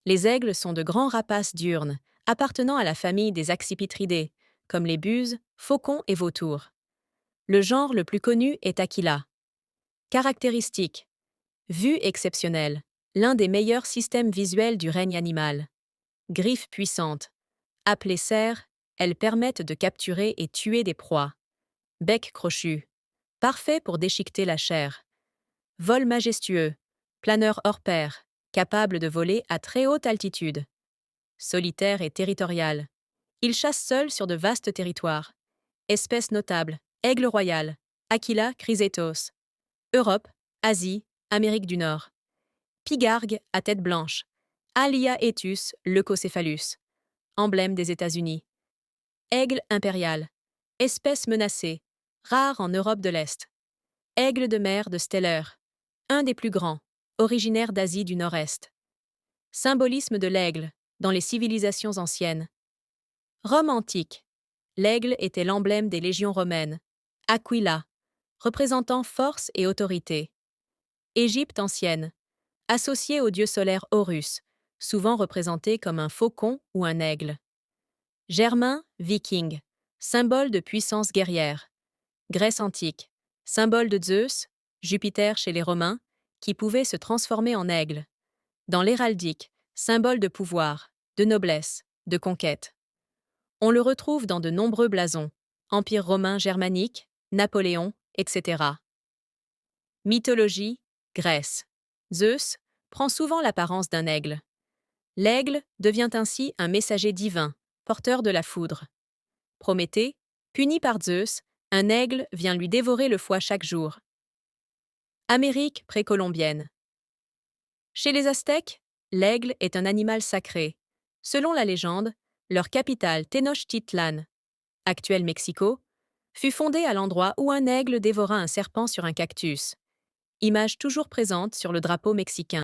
Les aigles sont de grands rapaces diurnes, appartenant à la famille des accipitridés, comme les buses, faucons et vautours. Le genre le plus connu est Aquila. Caractéristiques. Vue exceptionnelle. L'un des meilleurs systèmes visuels du règne animal. Griffes puissantes. Appelées serres, elles permettent de capturer et tuer des proies. Bec crochu. Parfait pour déchiqueter la chair. Vol majestueux. Planeur hors pair, capable de voler à très haute altitude. Solitaire et territorial. Il chasse seul sur de vastes territoires. Espèces notables. Aigle royal. Aquila chrysétos. Europe, Asie, Amérique du Nord. Pigargue à tête blanche. Aliaetus leucocéphalus. Emblème des États-Unis. Aigle impérial. Espèce menacée. Rare en Europe de l'Est. Aigle de mer de Steller. Un des plus grands. Originaire d'Asie du Nord-Est. Symbolisme de l'aigle dans les civilisations anciennes. Rome antique. L'aigle était l'emblème des légions romaines. Aquila, représentant force et autorité. Égypte ancienne. Associé au dieu solaire Horus, souvent représenté comme un faucon ou un aigle. Germain, viking, symbole de puissance guerrière. Grèce antique, symbole de Zeus, Jupiter chez les Romains, qui pouvait se transformer en aigle. Dans l'héraldique, symbole de pouvoir, de noblesse, de conquête. On le retrouve dans de nombreux blasons, Empire romain germanique, Napoléon, etc. Mythologie, Grèce. Zeus prend souvent l'apparence d'un aigle. L'aigle devient ainsi un messager divin, porteur de la foudre. Prométhée, puni par Zeus, un aigle vient lui dévorer le foie chaque jour. Amérique précolombienne. Chez les Aztèques, l'aigle est un animal sacré. Selon la légende, leur capitale Tenochtitlan, actuel Mexico, fut fondée à l'endroit où un aigle dévora un serpent sur un cactus. Image toujours présente sur le drapeau mexicain.